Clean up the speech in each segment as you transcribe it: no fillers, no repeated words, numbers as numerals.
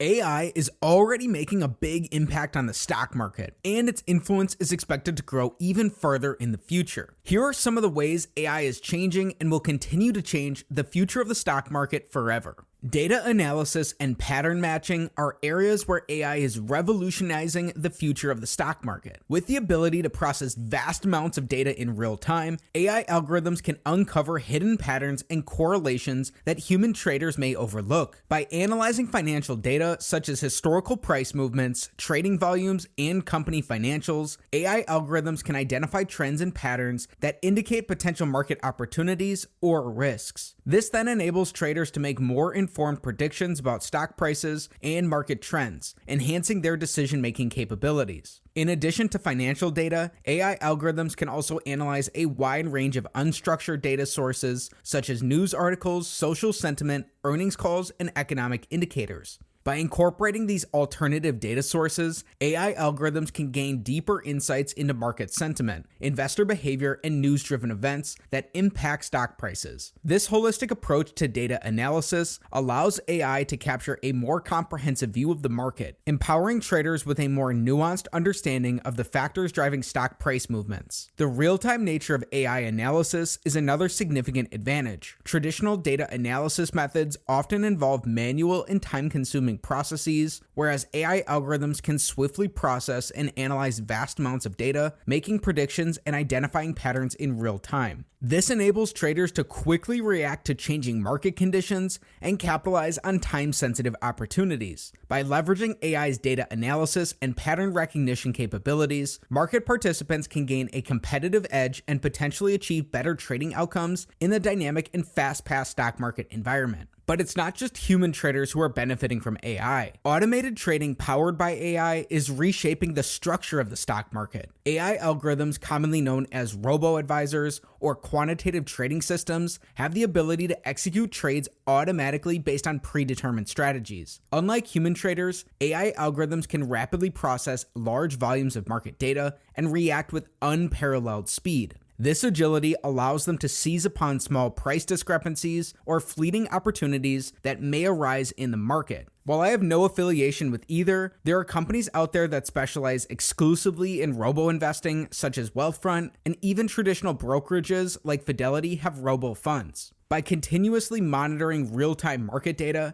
AI is already making a big impact on the stock market, and its influence is expected to grow even further in the future. Here are some of the ways AI is changing and will continue to change the future of the stock market forever. Data analysis and pattern matching are areas where AI is revolutionizing the future of the stock market. With the ability to process vast amounts of data in real time, AI algorithms can uncover hidden patterns and correlations that human traders may overlook. By analyzing financial data such as historical price movements, trading volumes, and company financials, AI algorithms can identify trends and patterns that indicate potential market opportunities or risks. This then enables traders to make more informed predictions about stock prices and market trends, enhancing their decision-making capabilities. In addition to financial data, AI algorithms can also analyze a wide range of unstructured data sources such as news articles, social sentiment, earnings calls, and economic indicators. By incorporating these alternative data sources, AI algorithms can gain deeper insights into market sentiment, investor behavior, and news-driven events that impact stock prices. This holistic approach to data analysis allows AI to capture a more comprehensive view of the market, empowering traders with a more nuanced understanding of the factors driving stock price movements. The real-time nature of AI analysis is another significant advantage. Traditional data analysis methods often involve manual and time-consuming processes, whereas AI algorithms can swiftly process and analyze vast amounts of data, making predictions and identifying patterns in real time. This enables traders to quickly react to changing market conditions and capitalize on time-sensitive opportunities. By leveraging AI's data analysis and pattern recognition capabilities, market participants can gain a competitive edge and potentially achieve better trading outcomes in the dynamic and fast-paced stock market environment. But it's not just human traders who are benefiting from AI. Automated trading powered by AI is reshaping the structure of the stock market. AI algorithms, commonly known as robo-advisors or quantitative trading systems, have the ability to execute trades automatically based on predetermined strategies. Unlike human traders, AI algorithms can rapidly process large volumes of market data and react with unparalleled speed. This agility allows them to seize upon small price discrepancies or fleeting opportunities that may arise in the market. While I have no affiliation with either, there are companies out there that specialize exclusively in robo-investing, such as Wealthfront, and even traditional brokerages like Fidelity have robo-funds. By continuously monitoring real-time market data,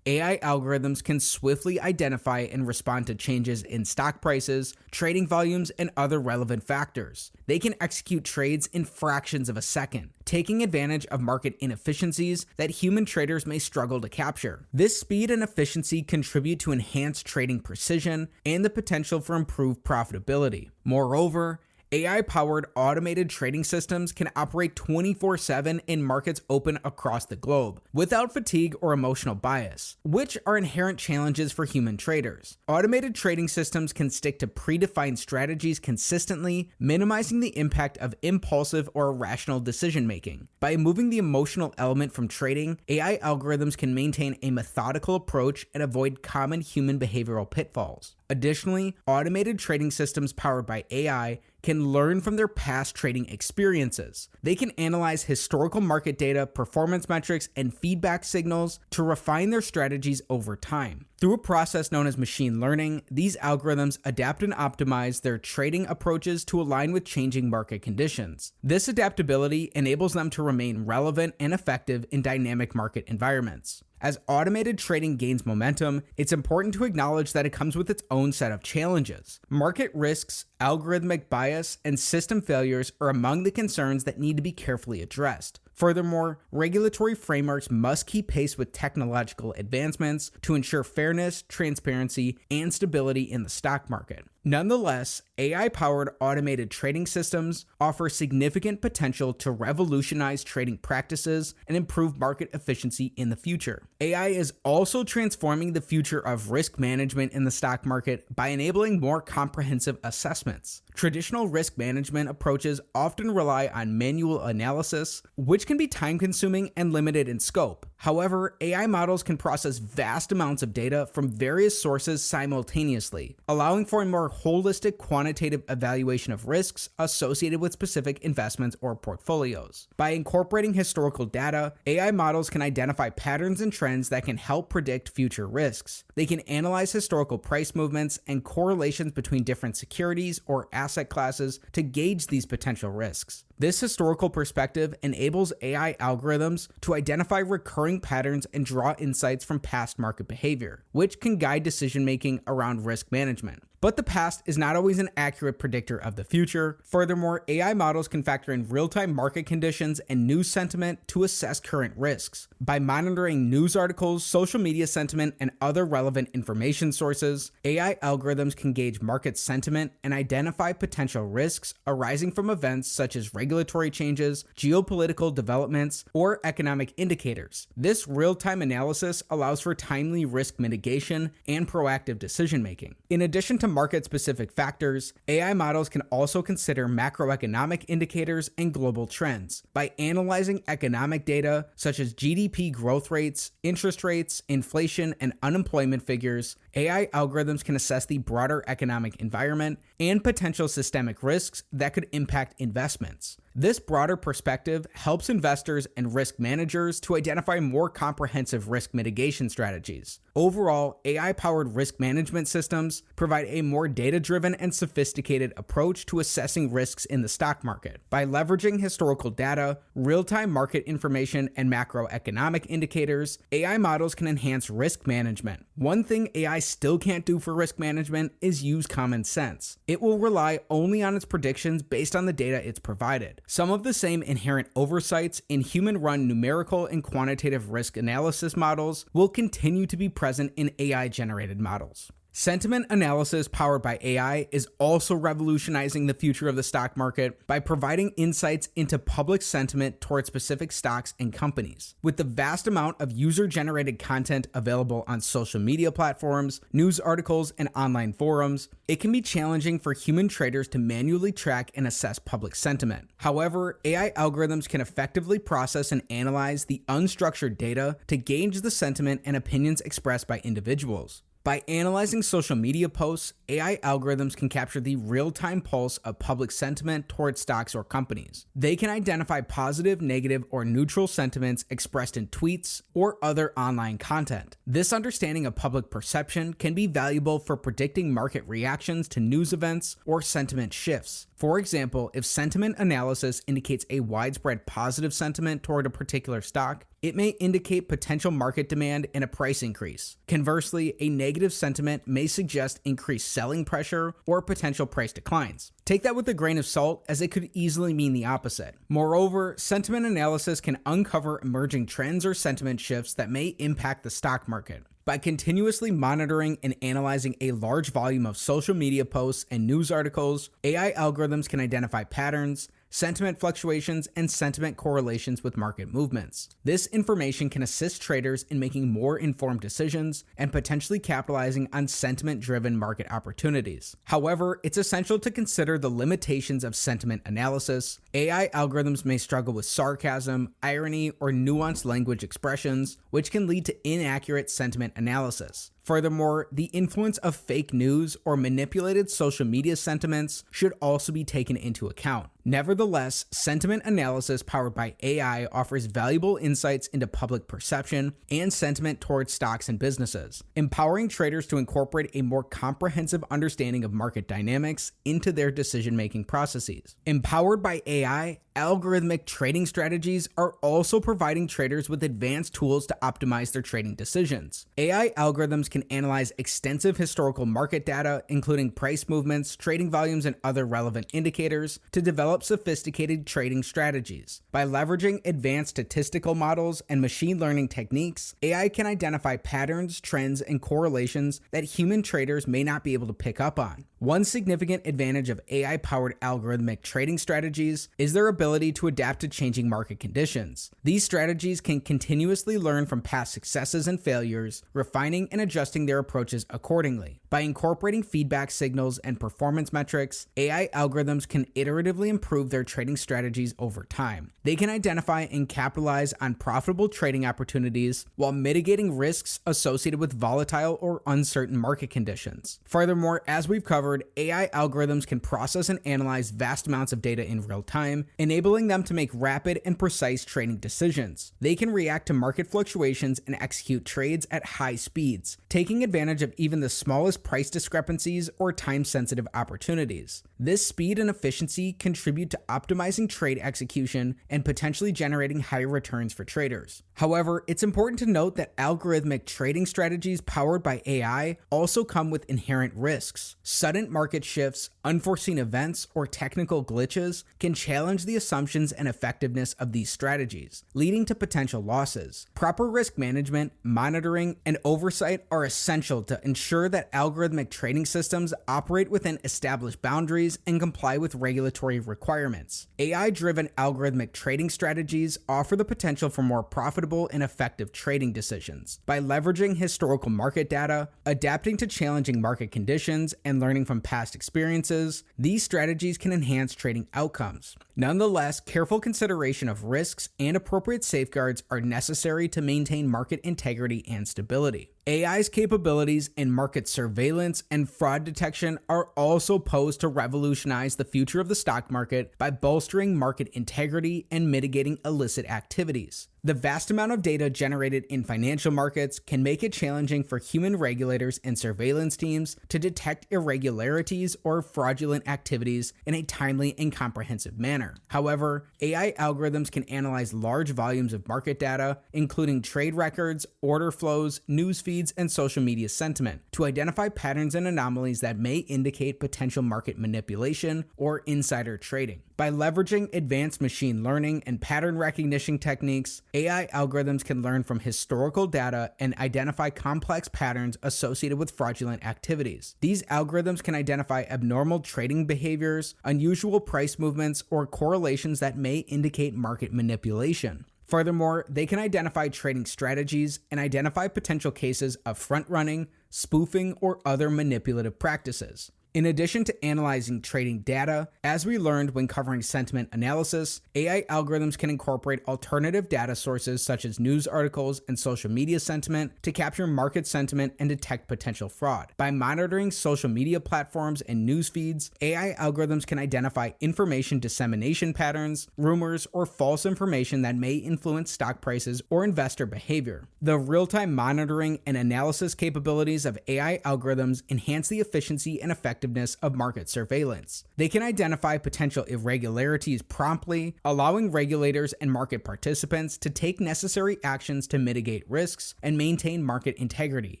AI algorithms can swiftly identify and respond to changes in stock prices, trading volumes, and other relevant factors. They can execute trades in fractions of a second, taking advantage of market inefficiencies that human traders may struggle to capture. This speed and efficiency contribute to enhanced trading precision and the potential for improved profitability. Moreover, AI-powered automated trading systems can operate 24/7 in markets open across the globe, without fatigue or emotional bias, which are inherent challenges for human traders. Automated trading systems can stick to predefined strategies consistently, minimizing the impact of impulsive or irrational decision-making. By removing the emotional element from trading, AI algorithms can maintain a methodical approach and avoid common human behavioral pitfalls. Additionally, automated trading systems powered by AI can learn from their past trading experiences. They can analyze historical market data, performance metrics, and feedback signals to refine their strategies over time. Through a process known as machine learning, these algorithms adapt and optimize their trading approaches to align with changing market conditions. This adaptability enables them to remain relevant and effective in dynamic market environments. As automated trading gains momentum, it's important to acknowledge that it comes with its own set of challenges. Market risks, algorithmic bias, and system failures are among the concerns that need to be carefully addressed. Furthermore, regulatory frameworks must keep pace with technological advancements to ensure fairness, transparency, and stability in the stock market. Nonetheless, AI-powered automated trading systems offer significant potential to revolutionize trading practices and improve market efficiency in the future. AI is also transforming the future of risk management in the stock market by enabling more comprehensive assessments. Traditional risk management approaches often rely on manual analysis, which can be time-consuming and limited in scope. However, AI models can process vast amounts of data from various sources simultaneously, allowing for a more holistic quantitative evaluation of risks associated with specific investments or portfolios. By incorporating historical data, AI models can identify patterns and trends that can help predict future risks. They can analyze historical price movements and correlations between different securities or asset classes to gauge these potential risks. This historical perspective enables AI algorithms to identify recurring patterns and draw insights from past market behavior, which can guide decision-making around risk management. But the past is not always an accurate predictor of the future. Furthermore, AI models can factor in real-time market conditions and news sentiment to assess current risks. By monitoring news articles, social media sentiment, and other relevant information sources, AI algorithms can gauge market sentiment and identify potential risks arising from events such as regulatory changes, geopolitical developments, or economic indicators. This real-time analysis allows for timely risk mitigation and proactive decision-making. In addition to market-specific factors, AI models can also consider macroeconomic indicators and global trends. By analyzing economic data such as GDP growth rates, interest rates, inflation, and unemployment figures, AI algorithms can assess the broader economic environment and potential systemic risks that could impact investments. This broader perspective helps investors and risk managers to identify more comprehensive risk mitigation strategies. Overall, AI-powered risk management systems provide a more data-driven and sophisticated approach to assessing risks in the stock market. By leveraging historical data, real-time market information, and macroeconomic indicators, AI models can enhance risk management. One thing AI still can't do for risk management is use common sense. It will rely only on its predictions based on the data it's provided. Some of the same inherent oversights in human-run numerical and quantitative risk analysis models will continue to be present in AI-generated models. Sentiment analysis powered by AI is also revolutionizing the future of the stock market by providing insights into public sentiment toward specific stocks and companies. With the vast amount of user-generated content available on social media platforms, news articles, and online forums, it can be challenging for human traders to manually track and assess public sentiment. However, AI algorithms can effectively process and analyze the unstructured data to gauge the sentiment and opinions expressed by individuals. By analyzing social media posts, AI algorithms can capture the real-time pulse of public sentiment towards stocks or companies. They can identify positive, negative, or neutral sentiments expressed in tweets or other online content. This understanding of public perception can be valuable for predicting market reactions to news events or sentiment shifts. For example, if sentiment analysis indicates a widespread positive sentiment toward a particular stock, it may indicate potential market demand and a price increase. Conversely, a negative sentiment may suggest increased selling pressure or potential price declines. Take that with a grain of salt, as it could easily mean the opposite. Moreover, sentiment analysis can uncover emerging trends or sentiment shifts that may impact the stock market. By continuously monitoring and analyzing a large volume of social media posts and news articles, AI algorithms can identify patterns, sentiment fluctuations, and sentiment correlations with market movements. This information can assist traders in making more informed decisions and potentially capitalizing on sentiment-driven market opportunities. However, it's essential to consider the limitations of sentiment analysis. AI algorithms may struggle with sarcasm, irony, or nuanced language expressions, which can lead to inaccurate sentiment analysis. Furthermore, the influence of fake news or manipulated social media sentiments should also be taken into account. Nevertheless, sentiment analysis powered by AI offers valuable insights into public perception and sentiment towards stocks and businesses, empowering traders to incorporate a more comprehensive understanding of market dynamics into their decision-making processes. Empowered by AI, algorithmic trading strategies are also providing traders with advanced tools to optimize their trading decisions. AI algorithms can analyze extensive historical market data, including price movements, trading volumes, and other relevant indicators, to develop sophisticated trading strategies. By leveraging advanced statistical models and machine learning techniques, AI can identify patterns, trends, and correlations that human traders may not be able to pick up on. One significant advantage of AI-powered algorithmic trading strategies is their ability to adapt to changing market conditions. These strategies can continuously learn from past successes and failures, refining and adjusting their approaches accordingly. By incorporating feedback signals and performance metrics, AI algorithms can iteratively improve their trading strategies over time. They can identify and capitalize on profitable trading opportunities while mitigating risks associated with volatile or uncertain market conditions. Furthermore, as we've covered, AI algorithms can process and analyze vast amounts of data in real time, enabling them to make rapid and precise trading decisions. They can react to market fluctuations and execute trades at high speeds, taking advantage of even the smallest price discrepancies or time-sensitive opportunities. This speed and efficiency contribute to optimizing trade execution and potentially generating higher returns for traders. However, it's important to note that algorithmic trading strategies powered by AI also come with inherent risks. Sudden market shifts, unforeseen events, or technical glitches can challenge the assumptions and effectiveness of these strategies, leading to potential losses. Proper risk management, monitoring, and oversight are essential to ensure that algorithmic trading systems operate within established boundaries and comply with regulatory requirements. AI-driven algorithmic trading strategies offer the potential for more profitable and effective trading decisions. By leveraging historical market data, adapting to challenging market conditions, and learning from past experiences, these strategies can enhance trading outcomes. Nonetheless, careful consideration of risks and appropriate safeguards are necessary to maintain market integrity and stability. AI's capabilities in market surveillance and fraud detection are also posed to revolutionize the future of the stock market by bolstering market integrity and mitigating illicit activities. The vast amount of data generated in financial markets can make it challenging for human regulators and surveillance teams to detect irregularities or fraudulent activities in a timely and comprehensive manner. However, AI algorithms can analyze large volumes of market data, including trade records, order flows, news feeds, and social media sentiment, to identify patterns and anomalies that may indicate potential market manipulation or insider trading. By leveraging advanced machine learning and pattern recognition techniques, AI algorithms can learn from historical data and identify complex patterns associated with fraudulent activities. These algorithms can identify abnormal trading behaviors, unusual price movements, or correlations that may indicate market manipulation. Furthermore, they can identify trading strategies and identify potential cases of front-running, spoofing, or other manipulative practices. In addition to analyzing trading data, as we learned when covering sentiment analysis, AI algorithms can incorporate alternative data sources such as news articles and social media sentiment to capture market sentiment and detect potential fraud. By monitoring social media platforms and news feeds, AI algorithms can identify information dissemination patterns, rumors, or false information that may influence stock prices or investor behavior. The real-time monitoring and analysis capabilities of AI algorithms enhance the efficiency and effectiveness of market surveillance. They can identify potential irregularities promptly, allowing regulators and market participants to take necessary actions to mitigate risks and maintain market integrity.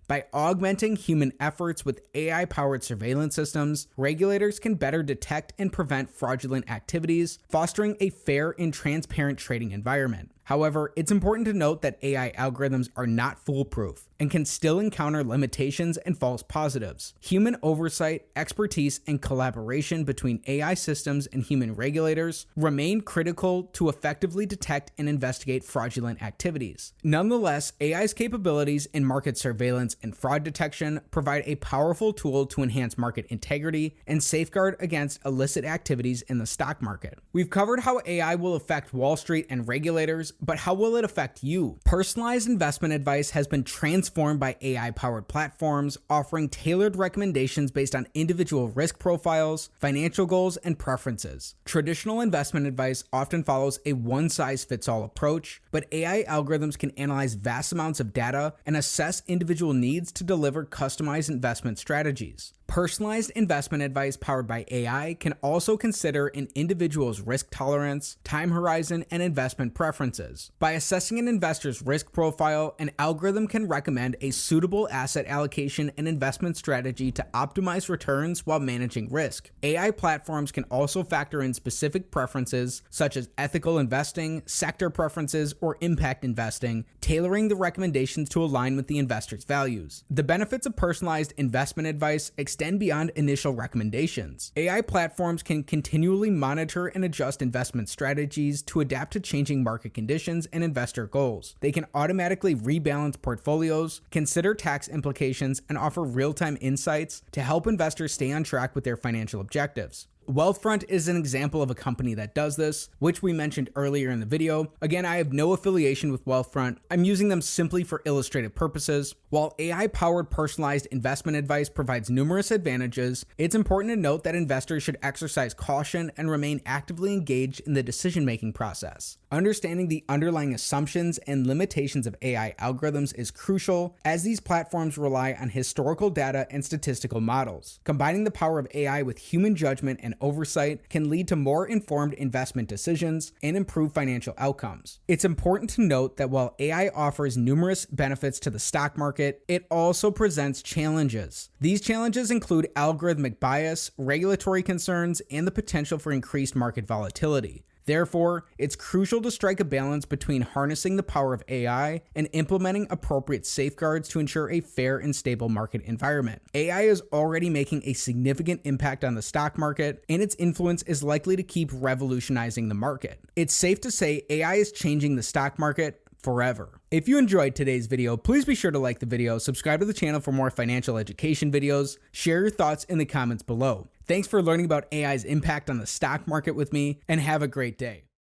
By augmenting human efforts with AI-powered surveillance systems, regulators can better detect and prevent fraudulent activities, fostering a fair and transparent trading environment. However, it's important to note that AI algorithms are not foolproof and can still encounter limitations and false positives. Human oversight, expertise, and collaboration between AI systems and human regulators remain critical to effectively detect and investigate fraudulent activities. Nonetheless, AI's capabilities in market surveillance and fraud detection provide a powerful tool to enhance market integrity and safeguard against illicit activities in the stock market. We've covered how AI will affect Wall Street and regulators, but how will it affect you? Personalized investment advice has been transformed by AI-powered platforms, offering tailored recommendations based on individual risk profiles, financial goals, and preferences. Traditional investment advice often follows a one-size-fits-all approach, but AI algorithms can analyze vast amounts of data and assess individual needs to deliver customized investment strategies. Personalized investment advice powered by AI can also consider an individual's risk tolerance, time horizon, and investment preferences. By assessing an investor's risk profile, an algorithm can recommend a suitable asset allocation and investment strategy to optimize returns while managing risk. AI platforms can also factor in specific preferences such as ethical investing, sector preferences, or impact investing, tailoring the recommendations to align with the investor's values. The benefits of personalized investment advice extend extend beyond initial recommendations. AI platforms can continually monitor and adjust investment strategies to adapt to changing market conditions and investor goals. They can automatically rebalance portfolios, consider tax implications, and offer real-time insights to help investors stay on track with their financial objectives. Wealthfront is an example of a company that does this, which we mentioned earlier in the video. Again, I have no affiliation with Wealthfront. I'm using them simply for illustrative purposes. While AI-powered personalized investment advice provides numerous advantages, it's important to note that investors should exercise caution and remain actively engaged in the decision-making process. Understanding the underlying assumptions and limitations of AI algorithms is crucial, as these platforms rely on historical data and statistical models. Combining the power of AI with human judgment and oversight can lead to more informed investment decisions and improved financial outcomes. It's important to note that while AI offers numerous benefits to the stock market, it also presents challenges. These challenges include algorithmic bias, regulatory concerns, and the potential for increased market volatility. Therefore, it's crucial to strike a balance between harnessing the power of AI and implementing appropriate safeguards to ensure a fair and stable market environment. AI is already making a significant impact on the stock market, and its influence is likely to keep revolutionizing the market. It's safe to say AI is changing the stock market forever. If you enjoyed today's video, please be sure to like the video, subscribe to the channel for more financial education videos, share your thoughts in the comments below. Thanks for learning about AI's impact on the stock market with me, and have a great day.